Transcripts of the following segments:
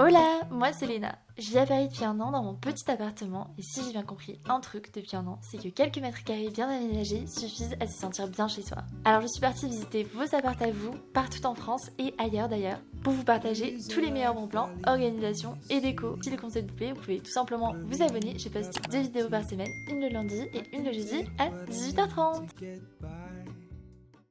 Hola, moi c'est Léna. Je vis à Paris depuis un an dans mon petit appartement et si j'ai bien compris un truc depuis un an, c'est que quelques mètres carrés bien aménagés suffisent à se sentir bien chez soi. Alors je suis partie visiter vos apparts à vous, partout en France et ailleurs d'ailleurs, pour vous partager tous les meilleurs bons plans, organisation et déco. Si le concept vous plaît, vous pouvez tout simplement vous abonner. Je poste 2 vidéos par semaine, une le lundi et une le jeudi à 18h30.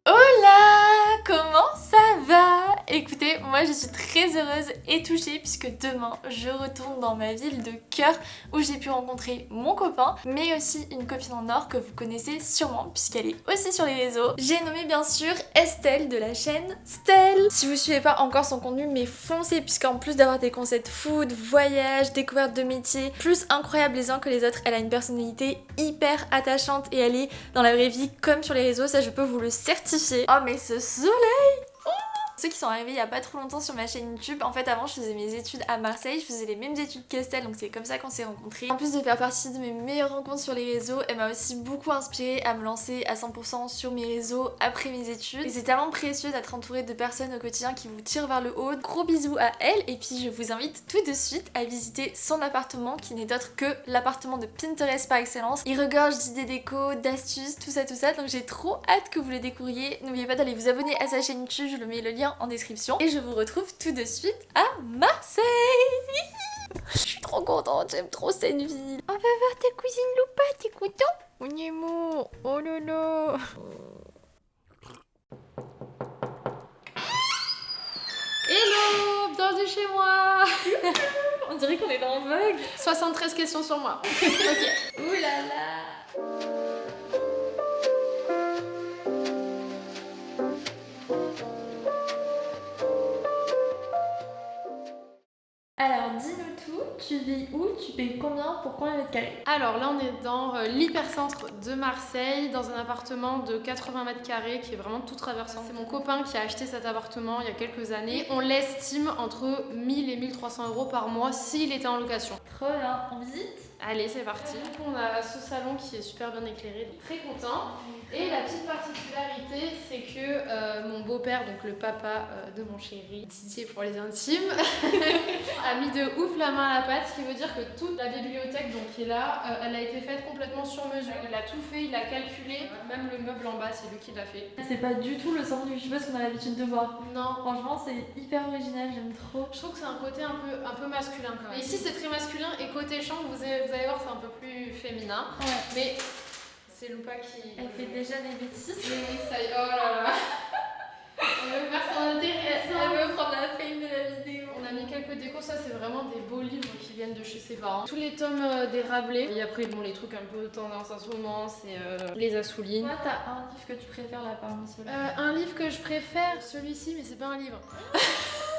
Hola, comment ça va? Écoutez, moi je suis très heureuse et touchée puisque demain je retourne dans ma ville de cœur où j'ai pu rencontrer mon copain, mais aussi une copine en or que vous connaissez sûrement puisqu'elle est aussi sur les réseaux. J'ai nommé bien sûr Estelle de la chaîne Stell. Si vous suivez pas encore son contenu, mais foncez puisqu'en plus d'avoir des concepts food, voyage, découverte de métiers, plus incroyables les uns que les autres, elle a une personnalité hyper attachante et elle est dans la vraie vie comme sur les réseaux, ça je peux vous le certifier. Oh mais ce soleil! Ceux qui sont arrivés il y a pas trop longtemps sur ma chaîne YouTube, en fait avant je faisais mes études à Marseille, je faisais les mêmes études qu'Estelle, donc c'est comme ça qu'on s'est rencontrés. En plus de faire partie de mes meilleures rencontres sur les réseaux, elle m'a aussi beaucoup inspirée à me lancer à 100% sur mes réseaux après mes études. Et c'est tellement précieux d'être entourée de personnes au quotidien qui vous tirent vers le haut. Gros bisous à elle et puis je vous invite tout de suite à visiter son appartement qui n'est d'autre que l'appartement de Pinterest par excellence. Il regorge d'idées déco, d'astuces, tout ça, donc j'ai trop hâte que vous le découvriez. N'oubliez pas d'aller vous abonner à sa chaîne YouTube, je le mets le lien en description et je vous retrouve tout de suite à Marseille. Je suis trop contente, j'aime trop cette ville. On va voir ta cousine Loupa, t'es content? On est mou, oh lolo. Hello, bienvenue chez moi. On dirait qu'on est dans Vogue. 73 questions sur moi. Ok. Ouh là là. Alors dis-nous tout, tu vis où, tu payes combien, pour combien de mètres carrés? Alors là on est dans l'hypercentre de Marseille, dans un appartement de 80 mètres carrés qui est vraiment tout traversant. C'est mon copain qui a acheté cet appartement il y a quelques années. On l'estime entre 1000 et 1300 euros par mois s'il était en location. Trop bien, on visite? Allez, c'est parti. On a ce salon qui est super bien éclairé, très content. Et la petite particularité, c'est que mon beau-père, donc le papa de mon chéri, Didier pour les intimes, a mis de ouf la main à la pâte, ce qui veut dire que toute la bibliothèque donc, qui est là, elle a été faite complètement sur mesure. Il a tout fait, il a calculé, même le meuble en bas, c'est lui qui l'a fait. C'est pas du tout le sandwich qu'on a l'habitude de voir. Non. Franchement, c'est hyper original, j'aime trop. Je trouve que c'est un côté un peu masculin quand même. Et ici, c'est très masculin et côté chambre, vous allez voir, c'est un peu plus féminin. Ouais. Mais c'est Loupa qui... Elle fait déjà des bêtises. Mais oui, ça y est, oh là là. On veut faire son intéressant. Elle veut prendre la fame de la vidéo. On a mis quelques décos, ça c'est vraiment des beaux livres qui viennent de chez ses parents. Tous les tomes des Rabelais. Et après, bon, les trucs un peu tendance en ce moment, c'est les Assouline. Toi, t'as un livre que tu préfères là parmi ceux-là? Un livre que je préfère, celui-ci, mais c'est pas un livre.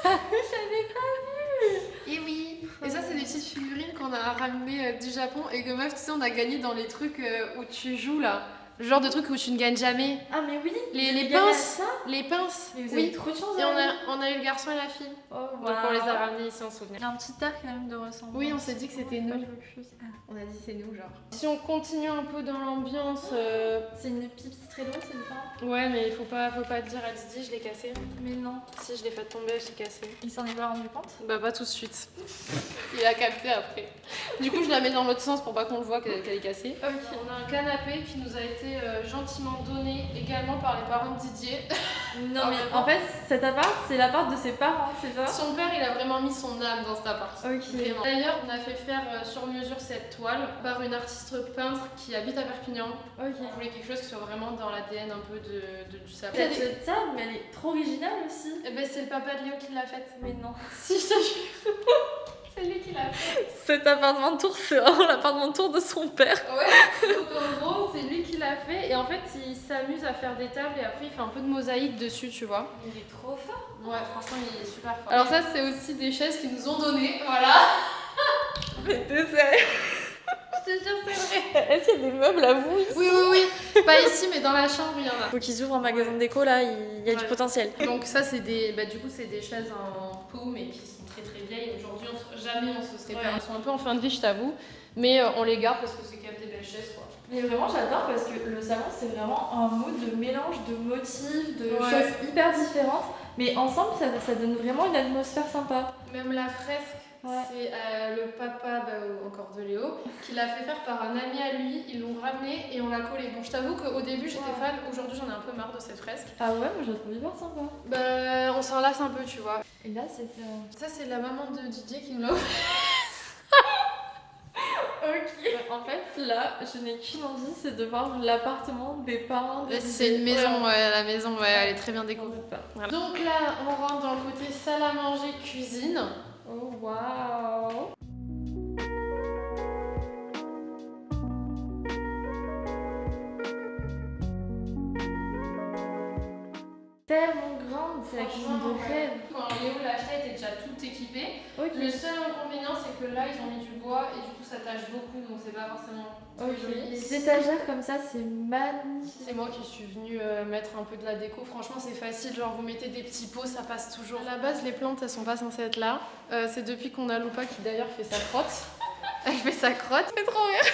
J'avais pas vu. Et oui. Et ça, c'est des petites figurines qu'on a ramenées du Japon et que meuf, tu sais, on a gagné dans les trucs où tu joues là. Le genre de truc où tu ne gagnes jamais. Ah mais oui. Les pinces. Les pinces. Mais vous oui. avez trop de chance. Et on a eu le garçon et la fille. Oh, Donc wow. on les a ramenés ici en souvenir. Il y a un petit air quand même de ressemblance. Oui, on s'est dit que c'était nous. On a dit c'est nous genre. Si on continue un peu dans l'ambiance... C'est une pipe très drôle, c'est pas? Ouais, mais il faut pas te dire à Didier, je l'ai cassé. Mais non. Si, je l'ai fait tomber, je l'ai cassé. Il s'en est pas rendu compte? Bah pas tout de suite. Il a capté après. Du coup, je la mets dans l'autre sens pour pas qu'on le voit qu'elle est cassée. Ok. On a un canapé qui nous a été gentiment donné également par les parents de Didier. Non mais en fait, cet appart, c'est l'appart de ses parents, c'est ça? Son père, il a vraiment mis son âme dans cet appart. Ok. Vraiment. D'ailleurs, on a fait faire sur mesure cette toile par une artiste peintre qui habite à Perpignan. Ok. On voulait quelque chose qui soit vraiment dans l'ADN un peu du sapin. Cette table, mais elle est trop originale aussi. Eh ben, c'est le papa de Léo qui l'a faite. Mais non. Si, je te jure. C'est lui qui l'a fait. Cet appartement de tour, c'est vraiment l'appartement de tour de son père. Ouais, donc en gros, c'est lui qui l'a fait. Et en fait, il s'amuse à faire des tables et après, il fait un peu de mosaïque dessus, tu vois. Il est trop fort. Ouais, franchement, il est super fort. Alors, ça, c'est aussi des chaises qu'ils nous ont données. Voilà. Mais t'es sérieux? Je te jure, c'est vrai. Est-ce qu'il y a des meubles à vous ici? Oui. Pas ici, mais dans la chambre, il y en a. Faut qu'ils ouvrent un magasin de déco là, il y a du potentiel. Donc, ça, c'est des. Bah, du coup, c'est des chaises en paume mais qui sont très très vieilles. Aujourd'hui, jamais on se serait pas. Elles sont un peu en fin de vie, je t'avoue. Mais on les garde parce que c'est quand même des belles chaises, quoi. Mais vraiment, j'adore parce que le salon, c'est vraiment un mood de mélange de motifs, de choses hyper différentes. Mais ensemble, ça donne vraiment une atmosphère sympa. Même la fresque, c'est le papa, encore de Léo, qui l'a fait faire par un ami à lui. Ils l'ont ramené et on l'a collé. Bon, je t'avoue qu'au début j'étais fan, aujourd'hui j'en ai un peu marre de cette fresque. Ah ouais, moi je la trouve hyper sympa. Bah, on s'en lasse un peu, tu vois. Et là, c'est ça. Ça, c'est la maman de Didier qui me l'a Ok. En fait, là, je n'ai qu'une envie, c'est de voir l'appartement des parents de C'est une maison, la maison, elle est très bien décorée. Voilà. Donc là, on rentre dans le côté salle à manger, cuisine. Oh waouh. Tellement grande, c'est la cuisine de rêve. Quand Léo l'a acheté, elle était déjà tout équipée. Ok. Le seul inconvénient, c'est que là, ils ont mis du bois et du coup, ça tâche beaucoup, donc c'est pas forcément très joli. Les étagères comme ça, c'est magnifique. C'est moi qui suis venue mettre un peu de la déco. Franchement, c'est facile. Genre, vous mettez des petits pots, ça passe toujours. À la base, les plantes, elles sont pas censées être là. C'est depuis qu'on a Lupa qui d'ailleurs fait sa crotte. Elle fait sa crotte. C'est trop rire.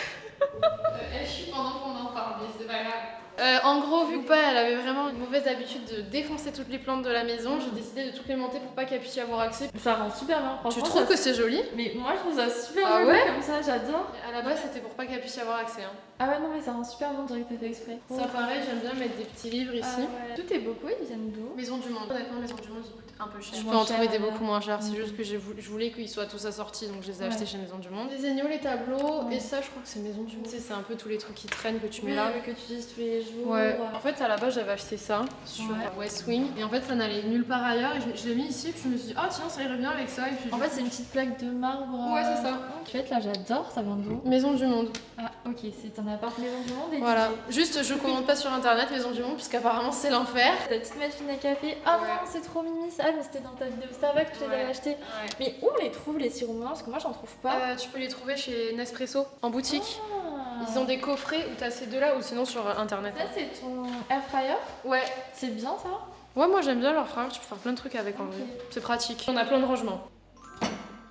Elle chie pendant qu'on en parle, mais c'est pas grave. En gros, vu que Lupa, elle avait vraiment une mauvaise habitude de défoncer toutes les plantes de la maison, j'ai décidé de toutes les monter pour pas qu'elle puisse y avoir accès. Ça rend super bien, franchement. Tu trouves que c'est joli? Mais moi, je trouve ça super Ah joli ouais comme ça, j'adore. À la base, c'était pour pas qu'elle puisse y avoir accès. Hein. Ah ouais, non, mais ça rend super bien, on dirait que t'as fait exprès. Ça, pareil, j'aime bien mettre des petits livres ici. Ah ouais. Tous tes bocaux, ils viennent d'où? Maison du Monde. Honnêtement, Maison du Monde, ils coûtent un peu cher. Je peux Moins en trouver cher, des beaucoup moins chers. C'est Mhm. juste que je voulais qu'ils soient tous assortis, donc je les ai Ouais. achetés chez Maison du Monde. Les agneaux, les tableaux, Ouais. et ça, je crois que c'est Maison du Monde. Tu sais, c'est un peu tous les trucs qui traînent que tu mets Oui, là. que tu utilises tous les jours. Ouais. En fait, à la base, j'avais acheté ça sur Ouais. West Wing. Et en fait, ça n'allait nulle part ailleurs. Et je l'ai mis ici. Et puis je me suis dit, ah tiens, ça irait bien avec ça. Et puis, En fait, c'est une petite plaque de marbre. Ouais, c'est ça. En fait, là, j'adore, ça vient d'où? Maison du Monde. Ah, ok, c'est un appart Maison du Monde et Voilà. DJ. Juste, je commande pas sur internet Maison du Monde, puisqu'apparemment, c'est l'enfer. Ta petite machine à café. Ah Ouais. non, c'est trop mimi ça. Ah, mais c'était dans ta vidéo Starbucks que tu les Ouais. avais achetés. Ouais. Mais où on les trouve les sirops moulins? Parce que moi, j'en trouve pas. Tu peux les trouver chez Nespresso, en boutique. Ah. Ils ont des coffrets où t'as ces deux-là, ou sinon sur internet. Ça, c'est ton air fryer? Ouais. C'est bien ça? Ouais, moi j'aime bien leur frère, tu peux faire plein de trucs avec en Ok. vrai. C'est pratique. On a plein de rangements.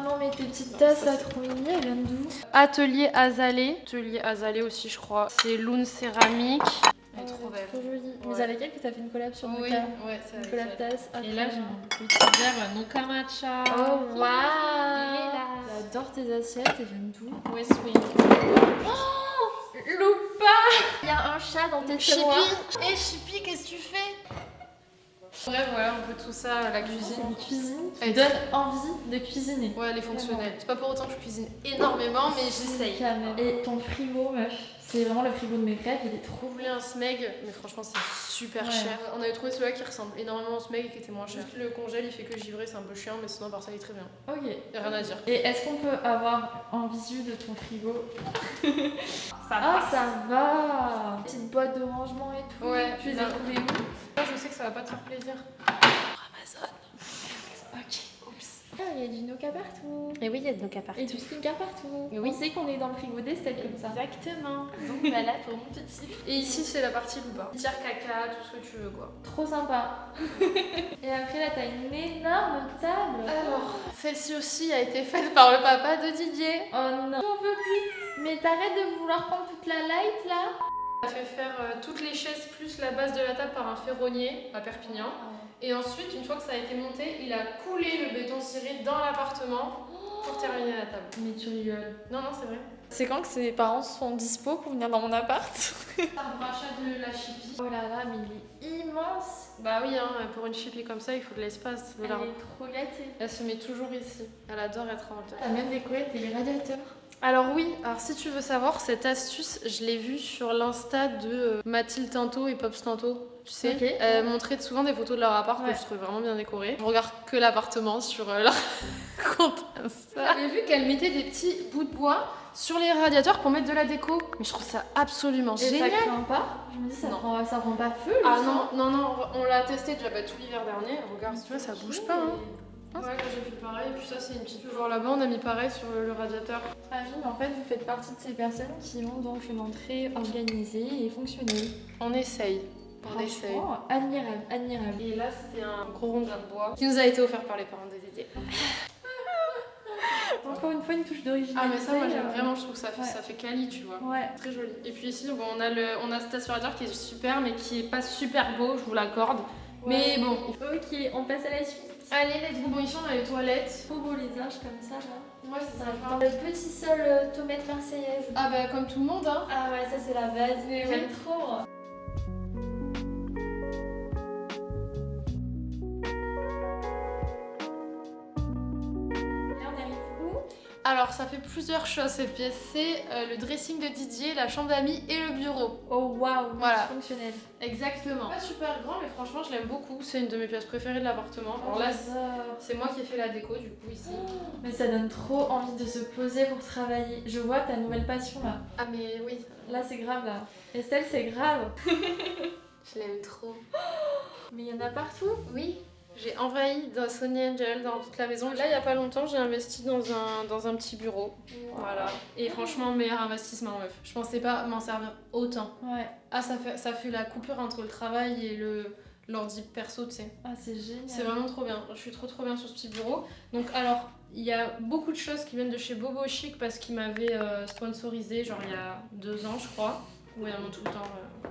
Non, mais tes petites tasses là, trop mimi, elles viennent d'où? Atelier Azalée. Atelier Azalée aussi, je crois. C'est Loon Céramique. Elle est trop belle. Trop jolie. Mais Ouais. c'est avec elle que t'as fait une collab sur Oui, Noka. ouais, c'est avec Collab elle. tasse. Ah, Et là, trop j'ai bien. un petit verre Noka Matcha. Oh waouh! Il est là. J'adore tes assiettes, elles viennent d'où? West Wing. Loupa! Il y a un chat dans tes tiroirs. Chippy. Eh Chippy, qu'est-ce que tu fais? Bref, voilà, un peu tout ça, la C'est cuisine. une cuisine qui Elle donne envie de cuisiner. Ouais, elle est fonctionnelle. C'est pas pour autant que je cuisine énormément, mais j'essaye. Quand même. Et ton frigo, meuf, c'est vraiment le frigo de mes rêves, il est trop Je voulais un Smeg, mais franchement c'est super Ouais. cher. On avait trouvé celui-là qui ressemble énormément au Smeg et qui était moins cher. Juste le congèle il fait que givrer, c'est un peu chiant, mais sinon par ça il est très bien. Ok. Y'a rien à dire. Et est-ce qu'on peut avoir en visu de ton frigo? Ça Ah, ça va! Petite boîte de rangement et tout. Ouais, Tu les là. as trouvées où? Moi je sais que ça va pas te faire plaisir. Amazon. Ok. Oups. Ah, il y a du Noka partout. Et oui, il y a de nos cas Et du skincare partout. Et oui. On sait qu'on est dans le frigo des steaks comme ça. Exactement. Donc voilà pour mon petit. Et ici c'est la partie Luba. Tiers caca, tout ce que tu veux quoi. Trop sympa. Et après là, t'as une énorme table. Alors, celle-ci aussi a été faite par le papa de Didier. Oh non, j'en peux plus. Mais t'arrêtes de vouloir prendre toute la light là. Il a fait faire toutes les chaises plus la base de la table par un ferronnier à Perpignan. Et ensuite, une fois que ça a été monté, il a coulé le béton ciré dans l'appartement pour terminer la table. Mais tu rigoles. Non, non, c'est vrai. C'est quand que ses parents sont dispo pour venir dans mon appart? C'est un rachat de la Chippy. Oh là là, mais il est immense. Bah oui, hein, pour une Chippy comme ça, il faut de l'espace. Elle est trop gâtée. Elle se met toujours ici. Elle adore être en hauteur. T'as même décoré tes radiateurs. Alors oui, alors si tu veux savoir, cette astuce, je l'ai vue sur l'Insta de Mathilde Tinto et Pops Tinto. Tu sais, Ok. elles montraient souvent des photos de leur appart Ouais. que je trouvais vraiment bien décoré. Je regarde que l'appartement sur leur compte Insta. J'avais vu qu'elle mettait des petits bouts de bois sur les radiateurs pour mettre de la déco. Mais je trouve ça absolument Et génial. ça craint pas? Je me dis, ça Non. prend pas feu le Ah sang. non, non, non, on l'a testé déjà tout l'hiver dernier. Regarde, tu vois, ça bouge pas. Hein. Ouais, moi j'ai fait pareil. Et puis ça, c'est une petite. Genre là-bas, on a mis pareil sur le radiateur. Ah oui, mais en fait, vous faites partie de ces personnes qui ont donc une entrée organisée et fonctionnelle. On essaye. On essaye. Franchement, admirable, admirable. Et là, c'est un gros rondin de bois qui nous a été offert par les parents de Didier. Encore une fois, une touche d'originalité. Ah, mais ça, moi j'aime vraiment, je trouve que ça fait, Ouais. ça fait quali, tu vois. Ouais. Très joli. Et puis ici, bon, on a cet aspirateur qui est super, mais qui est pas super beau, je vous l'accorde. Mais bon. Ok, on passe à la suite. Allez, let's go. Bon, ici on a les toilettes. Trop beau les arches comme ça là. Ouais, c'est Dans sympa. le petit sol tomate marseillaise. Ah bah comme tout le monde hein. Ah ouais, ça c'est la base. Mais J'aime oui. trop. Moi. Là on arrive où? Alors ça fait plusieurs choses cette pièce. C'est le dressing de Didier, la chambre d'amis et le bureau. Oh waouh, Voilà. fonctionnel. Exactement. Pas super grand mais franchement je l'aime beaucoup. C'est une de mes pièces préférées de l'appartement. Alors là c'est moi qui ai fait la déco du coup ici. Mais ça donne trop envie de se poser pour travailler. Je vois ta nouvelle passion là. Ah mais oui. Là c'est grave là. Estelle c'est grave. Je l'aime trop. Mais il y en a partout. Oui. J'ai envahi d'un Sony Angel dans toute la maison. Là, il y a pas longtemps, j'ai investi dans un petit bureau. Voilà. Et franchement, meilleur investissement, meuf. Je pensais pas m'en servir autant. Ouais. Ah, ça fait la coupure entre le travail et l'ordi perso, tu sais. Ah c'est génial. C'est vraiment trop bien. Je suis trop bien sur ce petit bureau. Donc, alors, il y a beaucoup de choses qui viennent de chez Bobo Chic parce qu'ils m'avaient sponsorisé, genre il y a 2 ans, je crois. Ouais, vraiment tout le temps.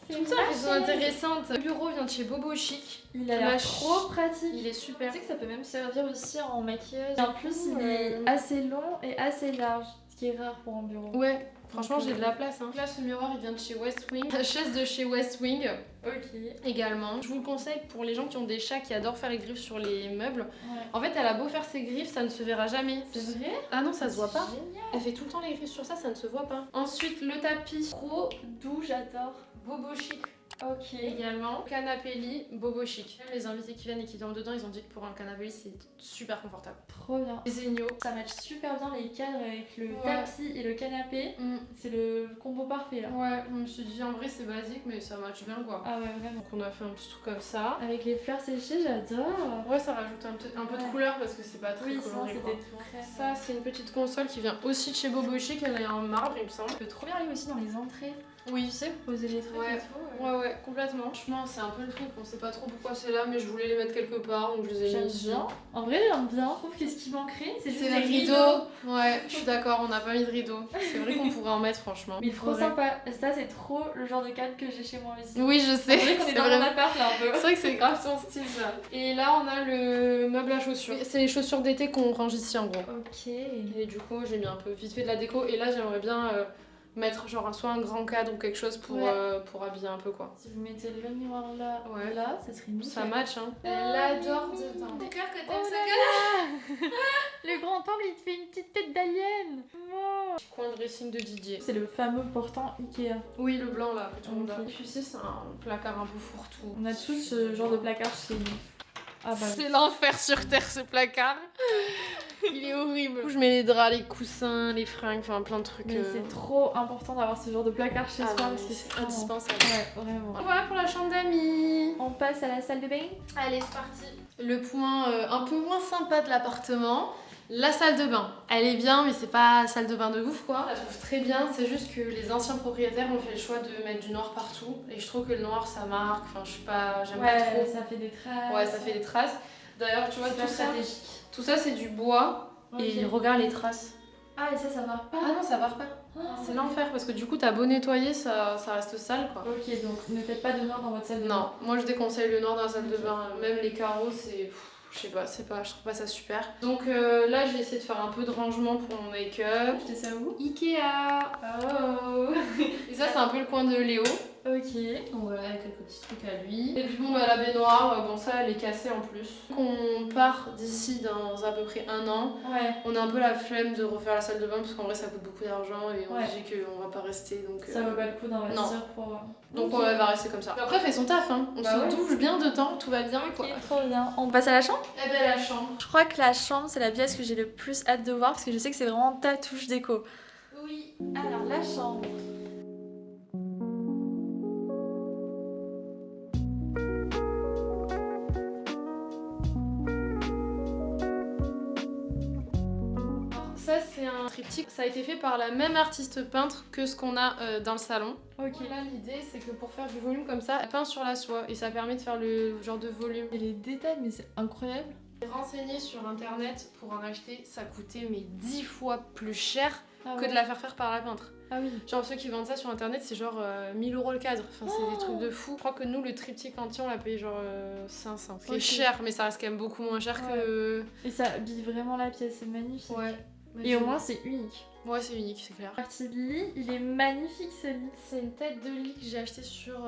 Tout ça, elles sont intéressantes. Le bureau vient de chez Bobo Chic. Il a l'air trop pratique. Il est super. Tu sais que ça peut même servir aussi en maquilleuse. Et en plus, il est assez long et assez large, ce qui est rare pour un bureau. Ouais, franchement, j'ai de la place. Hein. Là, ce miroir, il vient de chez West Wing. La chaise de chez West Wing Ok. également. Je vous le conseille pour les gens qui ont des chats qui adorent faire les griffes sur les meubles. Ouais. En fait, elle a beau faire ses griffes, ça ne se verra jamais. C'est vrai? Ah non, ça se voit pas. Génial. Elle fait tout le temps les griffes sur ça, ça ne se voit pas. Ensuite, le tapis Trop doux, j'adore. Bobo Chic. Ok. Également, canapé lit Bobo Chic. Même les invités qui viennent et qui dorment dedans, ils ont dit que pour un canapé lit, c'est super confortable. Trop bien. Les Zegno. Ça match super bien les cadres avec le Ouais. tapis et le canapé. C'est le combo parfait là. Ouais, je me suis dit en vrai c'est basique, mais ça match bien quoi. Ah ouais, vraiment. Donc on a fait un petit truc comme ça. Avec les fleurs séchées, j'adore. Ouais, ça rajoute un peu de Ouais. couleur parce que c'est pas très Oui, sinon coloré. quoi. c'était très. Ça, c'est une petite console qui vient aussi de chez Bobo Chic, elle est en marbre, il me semble. Tu peux trop bien aller aussi dans les entrées. Oui, Tu sais, poser les trucs Ouais. et tout. Ouais, complètement. Franchement, c'est un peu le truc, on sait pas trop pourquoi c'est là, mais je voulais les mettre quelque part, donc je les ai mis J'aime ici. bien. En vrai, j'aime bien. Je trouve que ce qui manquerait, c'est juste C'est des les rideaux. Ouais, je suis d'accord, on n'a pas mis de rideaux. C'est vrai qu'on pourrait en mettre, franchement. Mais trop Faudrait. sympa. Ça, c'est trop le genre de cadre que j'ai chez moi aussi. Oui, je sais. C'est vrai qu'on est C'est dans vraiment- mon appart là un peu. C'est vrai que c'est grave son style ça. Et là, on a le meuble à chaussures. C'est les chaussures d'été qu'on range ici en gros. Ok. Et du coup, j'ai mis un peu vite fait de la déco. Et là, j'aimerais bien mettre genre soit un grand cadre ou quelque chose pour habiller un peu quoi. Si vous mettez le miroir là, Ouais. là, ça serait nickel. Ça match hein. Elle Ah, adore mimi. dedans. C'est cœur que Oh t'aimes là là. Le grand angle, il te fait une petite tête d'alien. Oh. ce coin dressing de Didier. C'est le fameux portant Ikea. Oui, le blanc là que tout le monde a. Ok. Et puis ici, c'est un placard un peu fourre-tout. On a tous ce genre de placard chez nous. Ah bah oui. C'est l'enfer sur terre ce placard. Il est horrible. Je mets les draps, les coussins, les fringues, enfin plein de trucs. Mais c'est trop important d'avoir ce genre de placard chez Ah soi non, parce mais que c'est vraiment- indispensable. Ouais, vraiment. Voilà pour la chambre d'amis. On passe à la salle de bain. Allez, c'est parti. Le point un peu moins sympa de l'appartement, la salle de bain. Elle est bien, mais c'est pas salle de bain de ouf quoi. Je la trouve très bien, c'est juste que les anciens propriétaires ont fait le choix de mettre du noir partout. Et je trouve que le noir ça marque, enfin je sais pas, j'aime pas Ouais, trop. ça fait des traces. Ouais, ça fait des traces. D'ailleurs, tu vois, Super stratégique. tout ça c'est du bois. Et Ok. regarde les traces. Ah, et ça marche pas. Ah non, ça part pas. C'est l'enfer parce que du coup, t'as beau nettoyer, ça reste sale quoi. Ok, donc ne faites pas de noir dans votre salle de bain. Non, moi je déconseille le noir dans la salle de bain. Même les carreaux, c'est. Je sais pas, je trouve pas ça super. Donc là, j'ai essayé de faire un peu de rangement pour mon make-up. Acheter ça où? Ikea. Oh. Et ça, c'est un peu le coin de Léo. Ok. Donc voilà, quelques petits trucs à lui. Et puis bon, bah, la baignoire, bon, ça, elle est cassée en plus. On part d'ici dans à peu près 1 an. Ouais. On a un peu la flemme de refaire la salle de bain parce qu'en vrai, ça coûte beaucoup d'argent et on Ouais. dit qu'on va pas rester. Donc, Ça vaut pas le coup d'investir pour. donc Ok. elle va rester comme ça. Après, elle fait son taf, hein. On Bah se ouais. douche bien dedans, tout va bien quoi. Ok, trop bien. On passe à la chambre? Eh ben, la chambre. Je crois que la chambre, c'est la pièce que j'ai le plus hâte de voir parce que je sais que c'est vraiment ta touche déco. Oui. Alors, la chambre. Ça, c'est un triptyque. Ça a été fait par la même artiste peintre que ce qu'on a dans le salon. Ok. Là, l'idée, c'est que pour faire du volume comme ça, elle peint sur la soie et ça permet de faire le genre de volume. Et les détails, mais c'est incroyable. Renseigné sur internet pour en acheter, ça coûtait mais 10 fois plus cher que de la faire par la peintre. Ah oui. Genre ceux qui vendent ça sur internet, c'est genre 1000 € le cadre. Enfin, c'est des trucs de fou. Je crois que nous, le triptyque entier, on l'a payé genre 500. Ce qui est cher, mais ça reste quand même beaucoup moins cher que. Et ça habille vraiment la pièce, c'est magnifique. Ouais. Et au moins, c'est unique. Ouais, c'est unique, c'est clair. La partie de lit, il est magnifique ce lit. C'est une tête de lit que j'ai acheté sur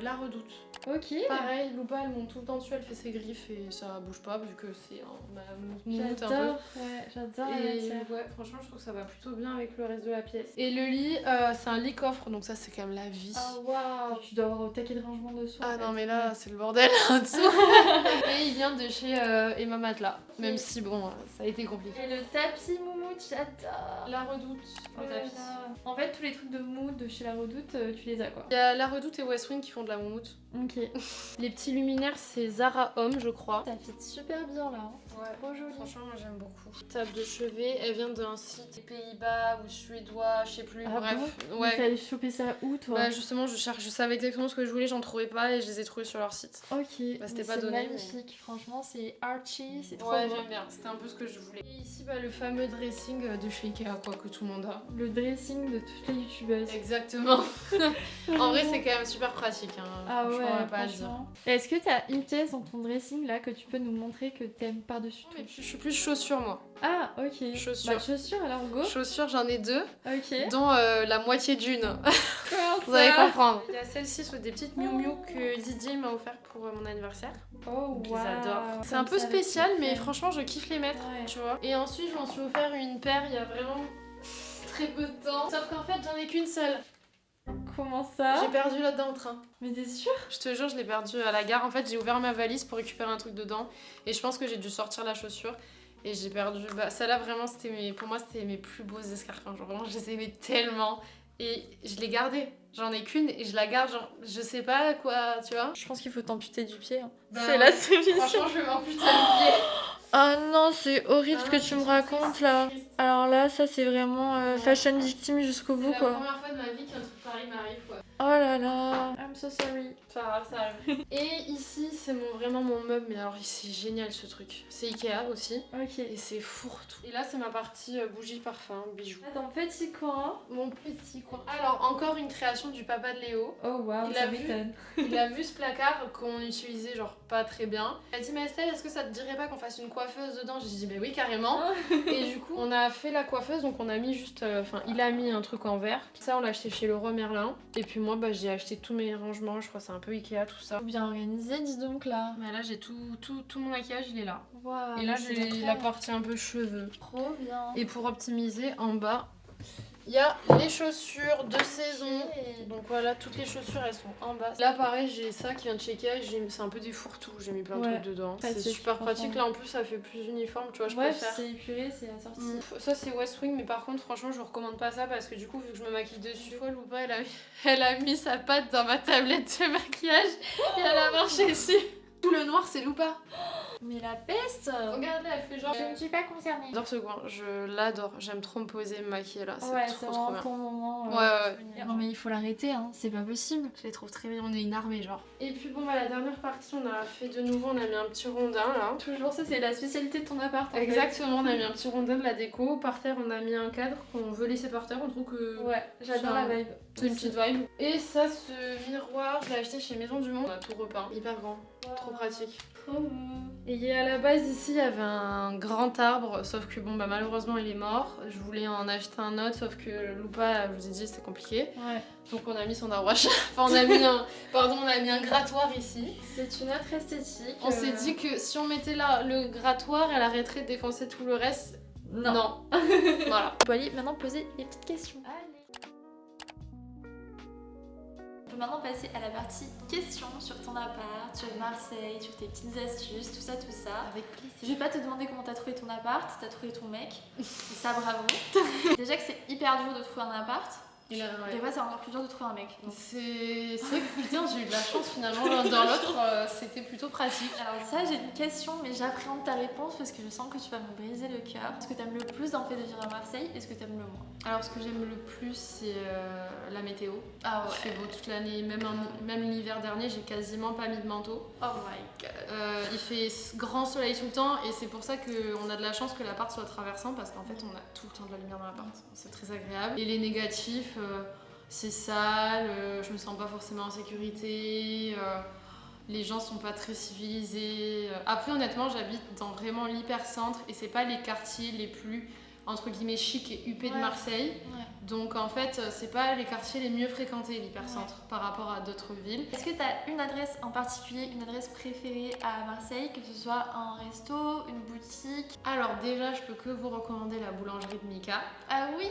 La Redoute. Ok. Pareil, Loupa, elle monte tout le temps dessus, elle fait ses griffes et ça bouge pas vu que c'est ma moumoute un peu. J'adore, ouais, j'adore la Et matière. ouais, franchement, je trouve que ça va plutôt bien avec le reste de la pièce. Et le lit, c'est un lit coffre, donc ça, c'est quand même la vie. Ah waouh. Tu dois avoir au taquet de rangement dessous. Ah en fait. non, mais là, c'est le bordel en dessous. Et il vient de chez Emma Matelas, même si bon, ça a été compliqué. Et le tapis moumoute, j'adore. La Redoute, le tapis. En fait, tous les trucs de mood de chez La Redoute, tu les as quoi. Il y a La Redoute et West Wing qui font de la moumoute. Ok. Les petits luminaires, c'est Zara Homme, je crois. Ça fit super bien là. Ouais, Trop joli. franchement, moi j'aime beaucoup. Table de chevet, elle vient d'un site des Pays-Bas ou suédois, je sais plus. Ah bref, bon ouais. Il fallait choper ça où toi? Bah justement, je savais exactement ce que je voulais, j'en trouvais pas et je les ai trouvés sur leur site. Ok. Bah, c'était Mais pas c'est donné, magnifique. Franchement, c'est Archie, c'est trop Ouais, beau. j'aime bien, c'était un peu ce que je voulais. Et ici, bah, le fameux dressing de chez Ikea, quoi, que tout le monde a. Le dressing de toutes les youtubeuses. Exactement. En vrai, c'est quand même super pratique. Hein. Ah ouais, Franchement, on va pas à dire. franchement. Est-ce que t'as une pièce dans ton dressing là que tu peux nous montrer que t'aimes par-dessus tout? Mais je suis plus chaussures, moi. Ah, ok. Chaussures. Bah, chaussures alors go. Chaussures, j'en ai 2, Ok. dont la moitié d'une. Comment Vous allez ça? comprendre. Il y a celle-ci, soit des petites Miu Miu que Didier m'a offert pour mon anniversaire. Oh Je wow. les adore. C'est Comme un peu ça, avec spécial, les mais crèmes. franchement, je kiffe les mettre, Ouais. tu vois. Et ensuite, je m'en suis offert une paire il y a vraiment très peu de temps. Sauf qu'en fait, j'en ai qu'une seule. Comment ça? J'ai perdu l'autre dans le train. Mais t'es sûre? Je te jure, je l'ai perdu à la gare. En fait, j'ai ouvert ma valise pour récupérer un truc dedans. Et je pense que j'ai dû sortir la chaussure. Et j'ai perdu. Bah, celle-là, vraiment, pour moi, c'était mes plus beaux escarpins. Genre, vraiment, je les aimais tellement. Et je l'ai gardée. J'en ai qu'une et je la garde, genre, je sais pas quoi, tu vois. Je pense qu'il faut t'amputer du pied. Hein. Bah, C'est la solution. Franchement, je vais m'amputer le pied. Ah non, c'est horrible Ah ce que non, tu me c'est racontes là. triste. Alors là, ça c'est vraiment Ouais. fashion victime jusqu'au C'est bout la quoi. première fois de ma vie qu'un truc pareil m'arrive, quoi. Oh là là. I'm so sorry. Ça arrive, ça arrive. Et ici, c'est vraiment mon meuble. Mais alors, c'est génial ce truc. C'est Ikea aussi. Ok. Et c'est fourre-tout. Et là, c'est ma partie bougie, parfum, bijoux. Attends, petit coin. Mon petit coin. Alors, encore une création du papa de Léo. Oh waouh, Il ça a vu. m'étonne. Il a vu ce placard qu'on utilisait genre pas très bien. Il a dit mais Estelle, est-ce que ça te dirait pas qu'on fasse une coiffeuse dedans? J'ai dit mais oui carrément. Et du coup on a fait la coiffeuse, donc on a mis juste, enfin il a mis un truc en verre. Ça on l'a acheté chez Leroy Merlin. Et puis moi bah j'ai acheté tous mes rangements, je crois que c'est un peu Ikea tout ça. Bien organisé, dis donc là. Mais là j'ai tout mon maquillage il est là. Waouh. Et là mais j'ai c'est la très partie un peu cheveux. Trop bien. Et pour optimiser en bas, il y a les chaussures de saison. Donc voilà, toutes les chaussures elles sont en bas. Là pareil, j'ai ça qui vient de chez Ikea, c'est un peu des fourre-tout, j'ai mis plein de Ouais, trucs dedans. C'est pratique, super pratique, franchement. là en plus ça fait plus uniforme, tu vois, je Bref, préfère. c'est épuré, c'est assorti. Ça c'est West Wing, mais par contre franchement je vous recommande pas ça parce que du coup vu que je me maquille dessus, folle ou pas, elle a mis sa patte dans ma tablette de maquillage et elle a marché dessus. Tout le noir c'est Loupa. Mais la peste. Regardez, elle fait genre... Je ne suis pas concernée. J'adore ce coin, je l'adore, j'aime trop me poser, me maquiller là, Ouais, c'est c'est trop vraiment bien. ton moment. Ouais. Non mais il faut l'arrêter, hein. C'est pas possible. Je les trouve très bien, on est une armée genre. Et puis bon bah la dernière partie on a fait de nouveau, on a mis un petit rondin là. Toujours ça, c'est la spécialité de ton appart. En fait. Exactement, on a mis un petit rondin de la déco. Par terre on a mis un cadre qu'on veut laisser par terre, on trouve que Ouais, j'adore la vibe. c'est une petite vibe. Et ça, ce miroir, je l'ai acheté chez Maison du Monde. On a tout repeint, hyper grand, trop pratique. Trop beau. Et à la base ici il y avait un grand arbre, sauf que bon bah malheureusement il est mort. Je voulais en acheter un autre, sauf que Loupa, je vous ai dit, c'était compliqué. Ouais. Donc on a mis son arbre à chat. Enfin on a mis on a mis un grattoir ici. C'est une autre esthétique. On s'est dit que si on mettait là le grattoir, elle arrêterait de défoncer tout le reste. Non. Voilà. On peut aller maintenant poser des petites questions. On peut maintenant passer à la partie questions sur ton appart, sur Marseille, sur tes petites astuces, tout ça, tout ça. Avec plaisir. Je vais pas te demander comment t'as trouvé ton appart, t'as trouvé ton mec. Et ça, bravo. Déjà que c'est hyper dur de trouver un appart. Et là, ouais. Des fois, c'est encore plus dur de trouver un mec. Donc. C'est vrai que putain, j'ai eu de la chance finalement. L'un dans l'autre, c'était plutôt pratique. Alors ça, j'ai une question, mais j'appréhende ta réponse parce que je sens que tu vas me briser le cœur. Est-ce que t'aimes le plus dans le fait de vivre à Marseille? Est-ce que t'aimes le moins? Alors, ce que j'aime le plus, c'est la météo. Ah Il fait beau toute l'année. Même l'hiver dernier, j'ai quasiment pas mis de manteau. Oh my god. Il fait grand soleil tout le temps et c'est pour ça qu'on a de la chance que l'appart soit traversant parce qu'en fait, on a tout le temps de la lumière dans l'appart. C'est très agréable. Et les négatifs, c'est sale, je me sens pas forcément en sécurité. Les gens sont pas très civilisés. Après, honnêtement, j'habite dans vraiment l'hypercentre et c'est pas les quartiers les plus entre guillemets chic et huppé de Marseille. Ouais. Donc en fait, c'est pas les quartiers les mieux fréquentés, l'hypercentre, par rapport à d'autres villes. Est-ce que tu as une adresse en particulier, une adresse préférée à Marseille, que ce soit un resto, une boutique? Alors déjà, je peux que vous recommander la boulangerie de Mika. Ah oui!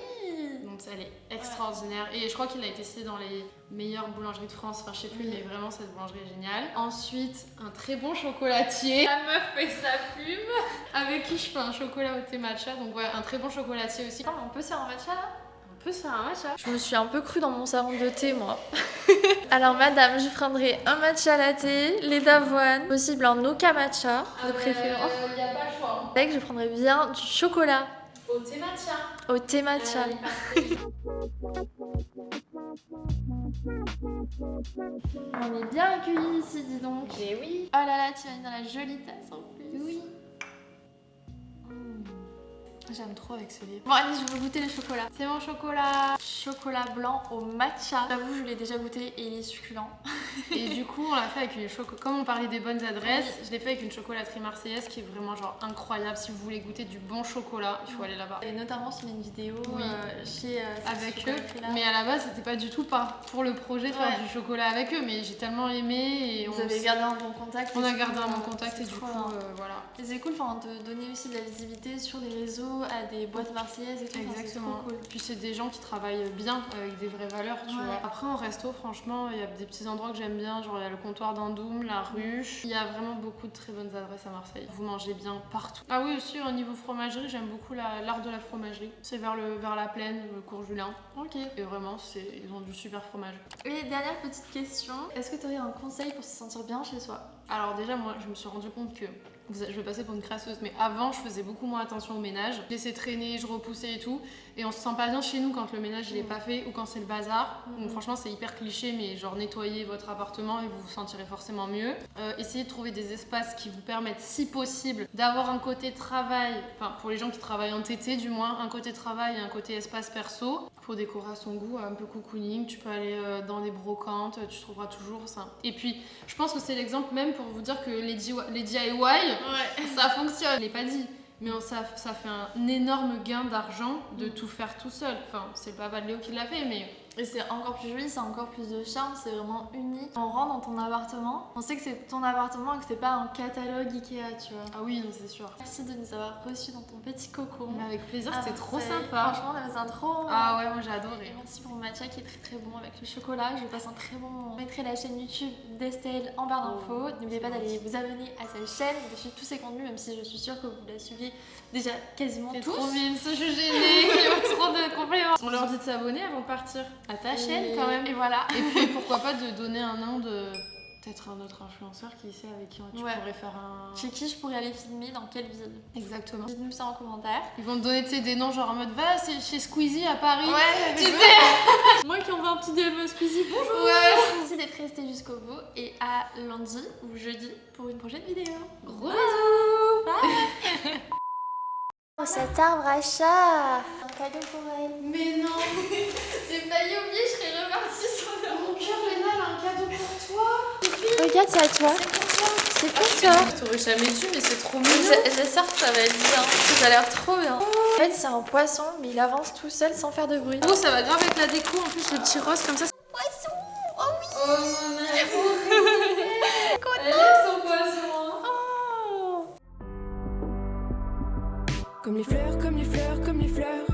Donc elle est extraordinaire et je crois qu'il a été cité dans les meilleures boulangeries de France, enfin je sais plus, mais vraiment cette boulangerie est géniale. Ensuite, un très bon chocolatier. La meuf fait sa pub avec qui je fais un chocolat au thé matcha, donc ouais, un très bon chocolatier aussi. Attends, mais on peut se faire un matcha là? On peut se faire un matcha. Je me suis un peu crue dans mon savon de thé moi. Alors madame, je prendrai un matcha latte, lait d'avoine, possible un Oka matcha de préférence. Y a pas le choix. Avec, je prendrais bien du chocolat Au thé matcha. au thé matcha. On est bien accueillis ici, dis donc. Et oui. Oh là là, tu vas dans la jolie tasse en plus. Oui. J'aime trop avec ce livre. Bon allez, je veux goûter le chocolat. C'est mon chocolat. Chocolat blanc au matcha. J'avoue, je l'ai déjà goûté et il est succulent. Et du coup, on l'a fait avec une comme on parlait des bonnes adresses, je l'ai fait avec une chocolaterie marseillaise qui est vraiment genre incroyable. Si vous voulez goûter du bon chocolat, il faut aller là-bas. Et notamment sur une vidéo chez avec eux. Mais à la base, c'était pas du tout pour le projet de faire du chocolat avec eux, mais j'ai tellement aimé et vous avez gardé un bon contact. On a gardé un bon contact et du coup, voilà. Et c'est cool de donner aussi de la visibilité sur les réseaux à des boîtes marseillaises et tout. Exactement. Cool. Puis c'est des gens qui travaillent bien avec des vraies valeurs, tu vois. Après en resto, franchement, il y a des petits endroits que j'aime bien, genre il y a le comptoir d'Andoum, la Ruche. Il y a vraiment beaucoup de très bonnes adresses à Marseille. Vous mangez bien partout. Ah oui, aussi au niveau fromagerie, j'aime beaucoup l'art de la fromagerie. C'est vers la Plaine, le cours Julien. Ok. Et vraiment, ils ont du super fromage. Et dernière petite question, est-ce que tu aurais un conseil pour se sentir bien chez soi? Alors déjà, moi, je me suis rendu compte que je vais passer pour une crasseuse, mais avant je faisais beaucoup moins attention au ménage. Je laissais traîner, je repoussais et tout, et on se sent pas bien chez nous quand le ménage il est pas fait ou quand c'est le bazar. Donc franchement c'est hyper cliché, mais genre nettoyez votre appartement et vous vous sentirez forcément mieux. Essayez de trouver des espaces qui vous permettent si possible d'avoir un côté travail, enfin pour les gens qui travaillent en TT du moins, un côté travail et un côté espace perso. Faut décorer à son goût, un peu cocooning, tu peux aller dans des brocantes, tu trouveras toujours ça. Et puis je pense que c'est l'exemple même pour vous dire que les DIY, ça fonctionne. Je l'ai pas dit, mais ça fait un énorme gain d'argent de tout faire tout seul. Enfin, c'est pas Léo qui l'a fait, mais... Et c'est encore plus joli, c'est encore plus de charme, c'est vraiment unique. On rentre dans ton appartement, on sait que c'est ton appartement et que c'est pas un catalogue Ikea, tu vois. Ah oui, c'est sûr. Merci de nous avoir reçus dans ton petit cocon. Mais avec plaisir, c'était trop sympa. Franchement, on a passé un trop... Ah ouais, moi j'ai adoré. Merci pour le matcha qui est très très bon avec le chocolat. Je passe un très bon moment. Je mettrai la chaîne YouTube d'Estelle en barre d'infos. N'oubliez pas d'aller vous abonner à sa chaîne, de suivre tous ses contenus, même si je suis sûre que vous la suivez déjà quasiment tous. Trop mime, je suis gênée, il y a trop de compléments. On leur dit de s'abonner avant de partir. À ta chaîne quand même. Et voilà. Et puis pourquoi pas de donner un nom de peut-être un autre influenceur qui sait avec qui tu pourrais faire un... Chez qui je pourrais aller filmer, dans quelle ville? Exactement. Dites-nous ça en commentaire. Ils vont te donner des noms genre en mode va c'est chez Squeezie à Paris. Ouais, tu sais. Moi qui envoie un petit DM Squeezie, bonjour. Ouais. Merci d'être resté jusqu'au bout et à lundi ou jeudi pour une prochaine vidéo. Gros bisous. Bye. Oh, cet arbre à chat. Un cadeau pour elle. Mais non. J'ai failli oublier, je serais repartie sur le... Mon cœur, Léna, elle a un cadeau pour toi. Regarde, c'est à toi. C'est pour toi. Je t'aurais jamais dû, mais c'est trop mignon. J'espère que ça va être bien. Ça a l'air trop bien. En fait, c'est un poisson, mais il avance tout seul sans faire de bruit. Oh, ça va grave être la déco. En plus, le petit rose comme ça. Poisson. Oh oui. Oh mon amour. Elle aime son poisson. Oh. Comme les fleurs, comme les fleurs, comme les fleurs.